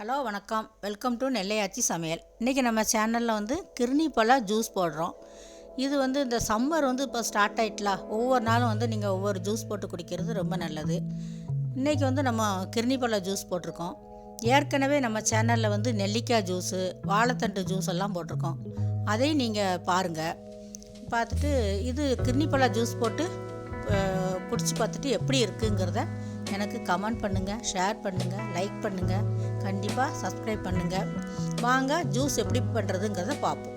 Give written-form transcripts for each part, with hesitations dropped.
Hello வணக்கம், welcome to Nellai AachiSamayal. இன்றைக்கி நம்ம சேனலில் கிர்னி பழ ஜூஸ் போடுறோம். இது இந்த சம்மர் இப்போ ஸ்டார்ட் ஆகிட்டலாம். ஒவ்வொரு நாளும் நீங்கள் ஒவ்வொரு ஜூஸ் போட்டு குடிக்கிறது ரொம்ப நல்லது. இன்றைக்கி நம்ம கிர்னி பழ ஜூஸ் போட்டிருக்கோம். ஏற்கனவே நம்ம சேனலில் நெல்லிக்காய் ஜூஸு, வாழைத்தண்டு ஜூஸ் எல்லாம் போட்டிருக்கோம். அதையும் நீங்கள் பாருங்கள். பார்த்துட்டு இது கிர்னி பழ ஜூஸ் போட்டு குடிச்சு பார்த்துட்டு எப்படி இருக்குங்கிறத எனக்கு கமெண்ட் பண்ணுங்கள், ஷேர் பண்ணுங்கள், லைக் பண்ணுங்கள், கண்டிப்பாக சப்ஸ்கிரைப் பண்ணுங்கள். வாங்க ஜூஸ் எப்படி பண்ணுறதுங்கிறத பார்ப்போம்.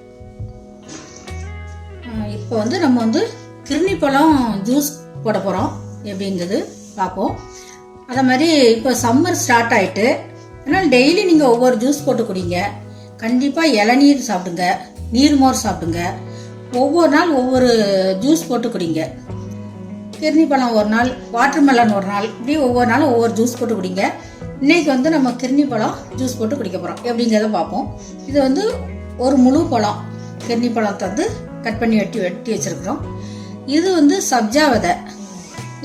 இப்போ நம்ம கிர்னி பழம் ஜூஸ் போட போகிறோம். எப்படிங்கிறது பார்ப்போம். அதே மாதிரி இப்போ சம்மர் ஸ்டார்ட் ஆகிட்டு, அதனால் டெய்லி நீங்கள் ஒவ்வொரு ஜூஸ் போட்டு குடிங்க. கண்டிப்பாக இளநீர் சாப்பிடுங்க, நீர்மோர் சாப்பிடுங்க. ஒவ்வொரு நாள் ஒவ்வொரு ஜூஸ் போட்டு குடிங்க. கிர்னி பழம் ஒரு நாள், வாட்டர்மெலன் ஒரு நாள், இப்படி ஒவ்வொரு நாளும் ஒவ்வொரு ஜூஸ் போட்டு குடிங்க. இன்றைக்கி நம்ம கிர்னி பழம் ஜூஸ் போட்டு குடிக்க போகிறோம். எப்படிங்கிறத பார்ப்போம். இது ஒரு முழு பழம், கிர்னி பழத்தை கட் பண்ணி வெட்டி வச்சுருக்குறோம். இது சப்ஜா விதை.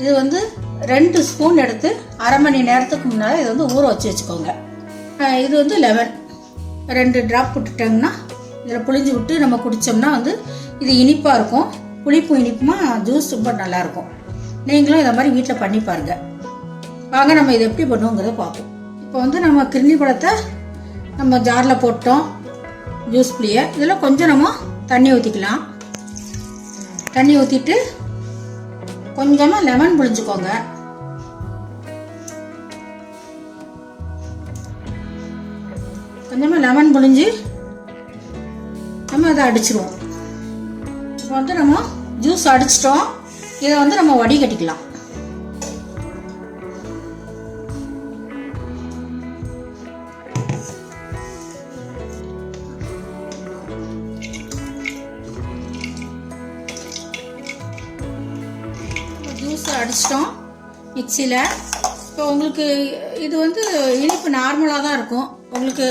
இது 2 ஸ்பூன் எடுத்து அரை மணி நேரத்துக்கு முன்னால் இதை ஊற வச்சுக்கோங்க. இது லெமன் 2 ட்ராப் விட்டுட்டோம்னா இதில் புளிஞ்சு விட்டு நம்ம குடித்தோம்னா இது இனிப்பாக இருக்கும். புளிப்பும் இனிப்புமா ஜூஸ் ரொம்ப நல்லாயிருக்கும். நீங்களும் இதை மாதிரி வீட்டில் பண்ணி பாருங்கள். வாங்க நம்ம இதை எப்படி பண்ணுவோங்கிறத பார்ப்போம். இப்போ நம்ம கிர்னி பழத்தை நம்ம ஜாரில் போட்டோம். ஜூஸ் புளியை இதில் கொஞ்சம் நம்ம தண்ணி ஊற்றிக்கலாம். தண்ணி ஊற்றிட்டு கொஞ்சமாக லெமன் புளிஞ்சுக்கோங்க. கொஞ்சமாக லெமன் புளிஞ்சு நம்ம அதை அடிச்சிருவோம். இப்போ நம்ம ஜூஸ் அடிச்சிட்டோம். இதை நம்ம வடிகட்டிக்கலாம். ஜூஸ் அடிச்சிட்டோம் மிக்சியில். இப்போ உங்களுக்கு இது இனிப்பு நார்மலாக தான் இருக்கும். உங்களுக்கு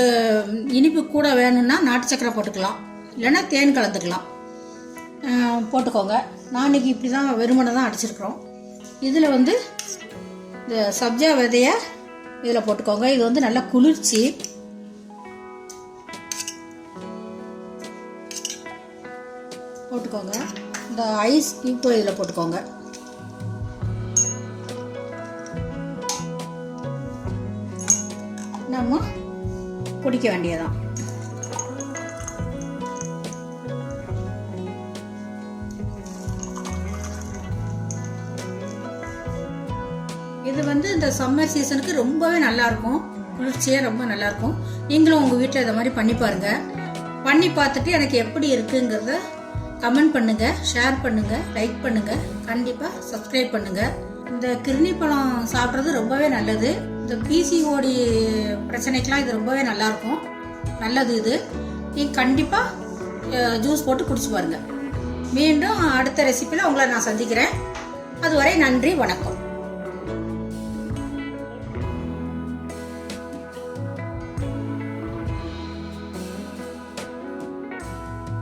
இனிப்பு கூட வேணும்னா நாட்டு சக்கரை போட்டுக்கலாம், இல்லைன்னா தேன் கலந்துக்கலாம். போட்டுக்கோங்க. நான் இன்றைக்கி இப்படி தான் வெறுமனை தான் அடிச்சிருக்கிறோம். இதில் இந்த சப்ஜா விதையை இதில் போட்டுக்கோங்க. இது நல்லா குளிர்ச்சி. போட்டுக்கோங்க. இந்த ஐஸ் இப்போ இதில் போட்டுக்கோங்க. நம்ம குடிக்க வேண்டியதான். இது இந்த சம்மர் சீசனுக்கு ரொம்பவே நல்லாயிருக்கும். குளிர்ச்சியாக ரொம்ப நல்லாயிருக்கும். நீங்களும் உங்கள் வீட்டில் இதை மாதிரி பண்ணி பாருங்கள். பண்ணி பார்த்துட்டு எனக்கு எப்படி இருக்குங்கிறத கமெண்ட் பண்ணுங்கள், ஷேர் பண்ணுங்கள், லைக் பண்ணுங்கள், கண்டிப்பாக சப்ஸ்கிரைப் பண்ணுங்கள். இந்த கிர்னி பழம் சாப்பிட்றது ரொம்பவே நல்லது. இந்த பிசிஓடி பிரச்சனைக்கெலாம் இது ரொம்பவே நல்லாயிருக்கும், நல்லது. இது நீங்கள் கண்டிப்பாக ஜூஸ் போட்டு குடிச்சு பாருங்கள். மீண்டும் அடுத்த ரெசிபியில் உங்களை நான் சந்திக்கிறேன். அதுவரை நன்றி, வணக்கம்.